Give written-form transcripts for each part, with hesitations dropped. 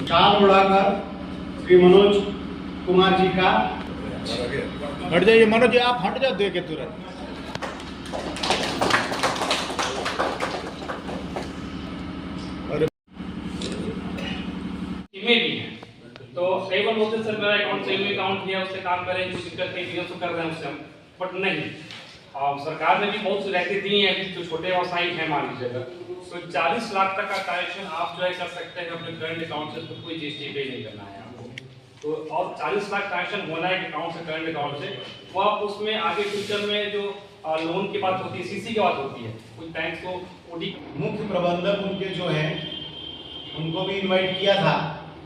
शाल उड़ाकर श्री मनोज कुमार जी का। हट जाइए मनोज जी, आप हट जाओ दे के तुरंत। भी है तो कई बार बोलते सर मेरा अकाउंट सेविंग अकाउंट है उससे काम करें, कुछ दिक्कत नहीं है उसको कर रहे हैं उससे हम, बट नहीं। सरकार ने भी बहुत सी रियायतें दी हैं जो छोटे व्यवसायी हैं मान लीजिएगा, तो 40 लाख तक का ट्रांजेक्शन आप जो है कर सकते हैं अपने करंट अकाउंट से, तो कोई जीएसटी पे नहीं करना है आपको। तो और 40 लाख ट्रांजेक्शन होना है अकाउंट से, करंट अकाउंट से, वो आप उसमें आगे फ्यूचर में जो लोन की बात होती है, सीसी की बात होती है, कुछ बैंक को ओडी मुख्य प्रबंधक उनके जो हैं उनको भी इनवाइट किया था,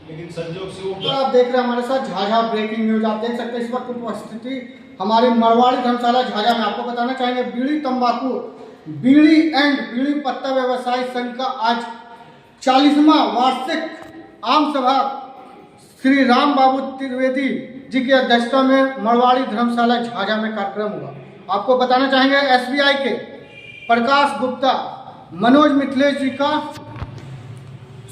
लेकिन संजोग से वो। तो आप देख रहे हैं हमारे साथ झाझा ब्रेकिंग न्यूज। आप देख सकते हैं इस वक्त उपस्थिति हमारी मरवाड़ी धर्मशाला झाझा में। आपको बताना चाहेंगे बीड़ी तंबाकू, बीड़ी एंड बीड़ी पत्ता व्यवसायी संघ का आज 40वां वार्षिक आम सभा श्री राम बाबू त्रिवेदी जी की अध्यक्षता में मरवाड़ी धर्मशाला झाझा में कार्यक्रम हुआ। आपको बताना चाहेंगे एसबीआई के प्रकाश गुप्ता, मनोज मिथिलेश जी का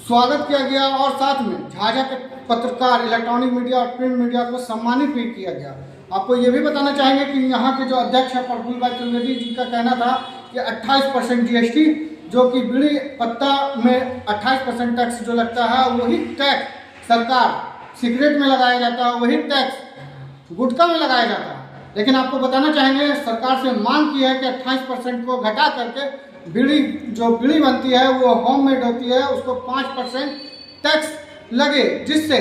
स्वागत किया गया और साथ में झाझा के पत्रकार, इलेक्ट्रॉनिक मीडिया और प्रिंट मीडिया को सम्मानित भी किया गया। आपको ये भी बताना चाहेंगे कि यहाँ के जो अध्यक्ष है प्रफुल्ल भाई त्रिवेदी जी का कहना था कि 28% जीएसटी, जो कि बीड़ी पत्ता में 28% टैक्स जो लगता है वही टैक्स सरकार सिगरेट में लगाया जाता है, वही टैक्स गुटखा में लगाया जाता है। लेकिन आपको बताना चाहेंगे सरकार से मांग की है कि 28% को घटा करके बीड़ी जो बीड़ी बनती है वो होममेड होती है, उसको 5% टैक्स लगे, जिससे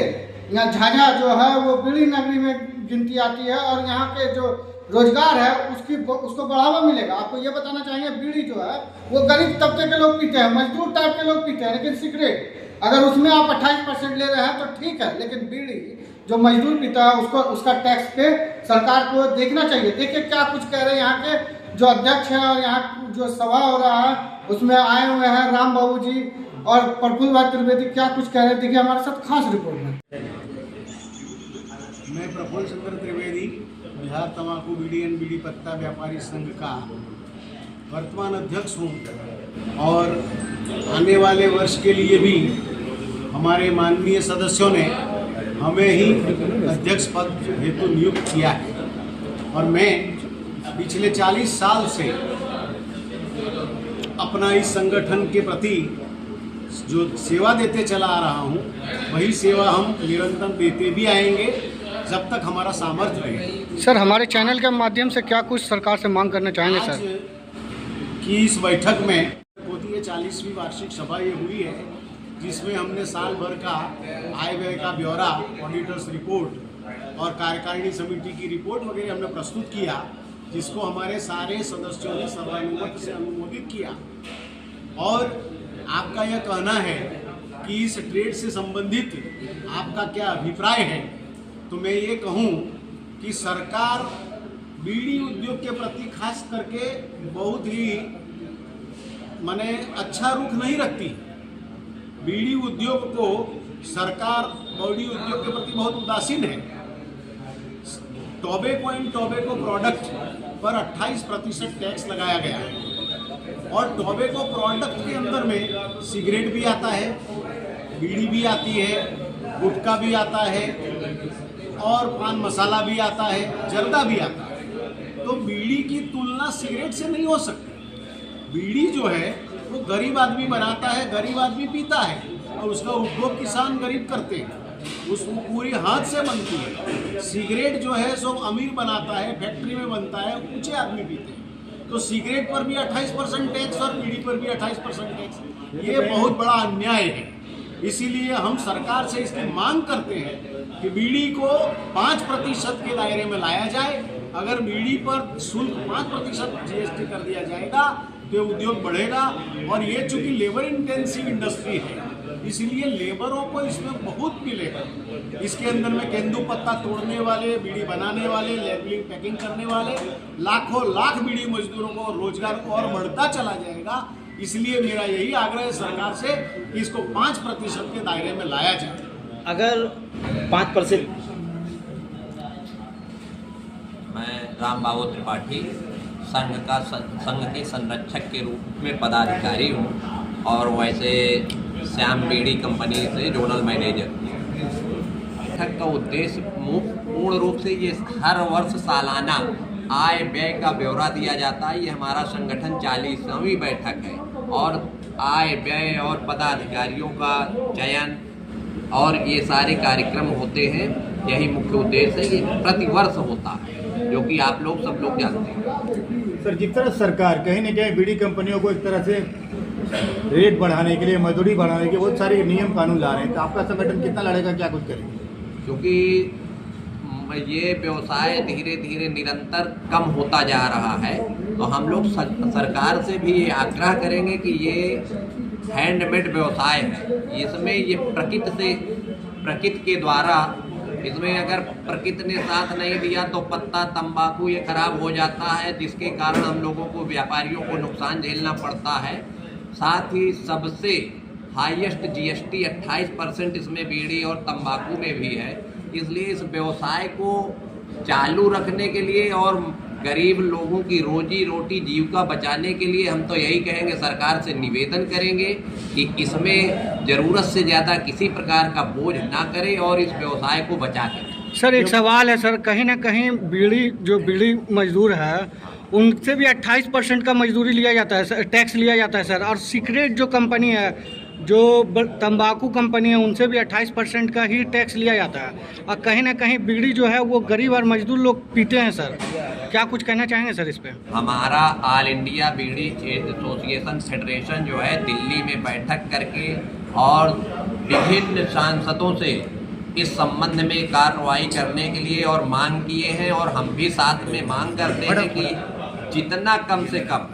यहाँ झाझा जो है वो बीड़ी नगरी में गिनती आती है और यहाँ के जो रोजगार है उसको बढ़ावा मिलेगा। आपको ये बताना चाहेंगे बीड़ी जो है वो गरीब तबके के लोग पीते हैं, मजदूर टाइप के लोग पीते हैं, लेकिन सिगरेट अगर उसमें आप 28% ले रहे हैं तो ठीक है, लेकिन बीड़ी जो मजदूर पीता है उसका टैक्स पे सरकार को देखना चाहिए। देखिए क्या कुछ कह रहे हैं यहाँ के जो अध्यक्ष हैं और यहाँ जो सभा हो रहा है उसमें आए हुए हैं राम बाबू जी और प्रफुल्ल भाई त्रिवेदी, क्या कुछ कह रहे हैं देखिए हमारे साथ खास रिपोर्ट में। मैं प्रफुल्ल चंद्र त्रिवेदी, बिहार तंबाकू बीड़ी एंड बीड़ी पत्ता व्यापारी संघ का वर्तमान अध्यक्ष हूँ और आने वाले वर्ष के लिए भी हमारे माननीय सदस्यों ने हमें ही अध्यक्ष पद हेतु नियुक्त किया है और मैं पिछले 40 साल से अपना इस संगठन के प्रति जो सेवा देते चला आ रहा हूँ वही सेवा हम निरंतर देते भी आएंगे जब तक हमारा सामर्थ्य रहे। सर हमारे चैनल के माध्यम से क्या कुछ सरकार से मांग करना चाहेंगे आज सर? की इस बैठक में होती है 40वीं वार्षिक सभा ये हुई है, जिसमें हमने साल भर का आय व्यय का ब्यौरा, ऑडिटर्स रिपोर्ट और कार्यकारिणी समिति की रिपोर्ट वगैरह हमने प्रस्तुत किया, जिसको हमारे सारे सदस्यों ने सर्वानुमत से अनुमोदित किया। और आपका यह कहना है कि इस ट्रेड से संबंधित आपका क्या अभिप्राय है, तो मैं ये कहूँ कि सरकार बीड़ी उद्योग के प्रति खास करके बहुत ही माने अच्छा रुख नहीं रखती। बीड़ी उद्योग को सरकार बीड़ी उद्योग के प्रति बहुत उदासीन है। टोबैको एंड टोबैको प्रोडक्ट पर 28% टैक्स लगाया गया है और टोबैको प्रोडक्ट के अंदर में सिगरेट भी आता है, बीड़ी भी आती है, गुटखा भी आता है और पान मसाला भी आता है, जर्दा भी आता है। तो बीड़ी की तुलना सिगरेट से नहीं हो सकती। बीड़ी जो है वो गरीब आदमी बनाता है, गरीब आदमी पीता है और उसका उपभोग किसान गरीब करते हैं, उसको पूरी हाथ से बनती है। सिगरेट जो है सो अमीर बनाता है, फैक्ट्री में बनता है, ऊंचे आदमी पीते हैं। तो सिगरेट पर भी 28% टैक्स और बीड़ी पर भी 28% टैक्स, ये बहुत बड़ा अन्याय है। इसीलिए हम सरकार से इसकी मांग करते हैं कि बीड़ी को 5% के दायरे में लाया जाए। अगर बीड़ी पर शुल्क 5% जीएसटी कर दिया जाएगा तो उद्योग बढ़ेगा और ये चूंकि लेबर इंटेंसिव इंडस्ट्री है इसलिए लेबरों को इसमें बहुत मिलेगा। इसके अंदर में केंदू पत्ता तोड़ने वाले, बीड़ी बनाने वाले, लेबलिंग पैकिंग करने वाले लाखों लाख बीड़ी मजदूरों को रोजगार और बढ़ता चला जाएगा। इसलिए मेरा यही आग्रह है सरकार से कि इसको 5% के दायरे में लाया जाए। अगर 5%। मैं राम बाबू त्रिपाठी संघ के संरक्षक के रूप में पदाधिकारी हूँ और वैसे श्याम बीड़ी कंपनी से जोनल मैनेजर। बैठक का उद्देश्य पूर्ण रूप से ये हर वर्ष सालाना आय व्यय का ब्यौरा दिया जाता है। ये हमारा संगठन 40वीं बैठक है और आय व्यय और पदाधिकारियों का चयन और ये सारे कार्यक्रम होते हैं। यही मुख्य उद्देश्य है। ये प्रतिवर्ष होता है, जो कि आप लोग सब लोग जानते हैं। सर, जिस तरह सरकार कहीं न कहीं बीड़ी कंपनियों को एक तरह से रेट बढ़ाने के लिए, मजदूरी बढ़ाने के बहुत सारे नियम कानून ला रहे हैं, तो आपका संगठन कितना लड़ेगा, क्या कुछ करेगा? क्योंकि ये व्यवसाय धीरे धीरे निरंतर कम होता जा रहा है, तो हम लोग सरकार से भी ये आग्रह करेंगे कि ये हैंडमेड व्यवसाय है। इसमें ये प्रकृति के द्वारा, इसमें अगर प्रकृति ने साथ नहीं दिया तो पत्ता, तंबाकू ये खराब हो जाता है, जिसके कारण हम लोगों को, व्यापारियों को नुकसान झेलना पड़ता है। साथ ही सबसे हाईएस्ट जीएसटी 28% इसमें बीड़ी और तंबाकू में भी है। इसलिए इस व्यवसाय को चालू रखने के लिए और गरीब लोगों की रोजी रोटी, जीविका बचाने के लिए हम तो यही कहेंगे, सरकार से निवेदन करेंगे कि इसमें ज़रूरत से ज़्यादा किसी प्रकार का बोझ ना करे और इस व्यवसाय को बचा के। सर एक सवाल है सर, कहीं ना कहीं बीड़ी मजदूर है उनसे भी 28% का मजदूरी लिया जाता है, टैक्स लिया जाता है सर। और सिगरेट जो कंपनी है, जो तंबाकू कंपनी है, उनसे भी 28% का ही टैक्स लिया जाता है। और कहीं ना कहीं बीड़ी जो है वो गरीब और मजदूर लोग पीते हैं सर। क्या कुछ कहना चाहेंगे सर इस पे? हमारा ऑल इंडिया बीड़ी एसोसिएशन फेडरेशन जो है, दिल्ली में बैठक करके और विभिन्न सांसदों से इस संबंध में कार्रवाई करने के लिए और मांग किए हैं। और हम भी साथ में मांग करते हैं कि जितना कम से कम,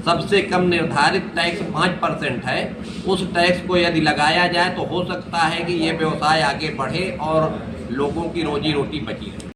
सबसे कम निर्धारित टैक्स 5% है, उस टैक्स को यदि लगाया जाए तो हो सकता है कि ये व्यवसाय आगे बढ़े और लोगों की रोजी रोटी बची रहे।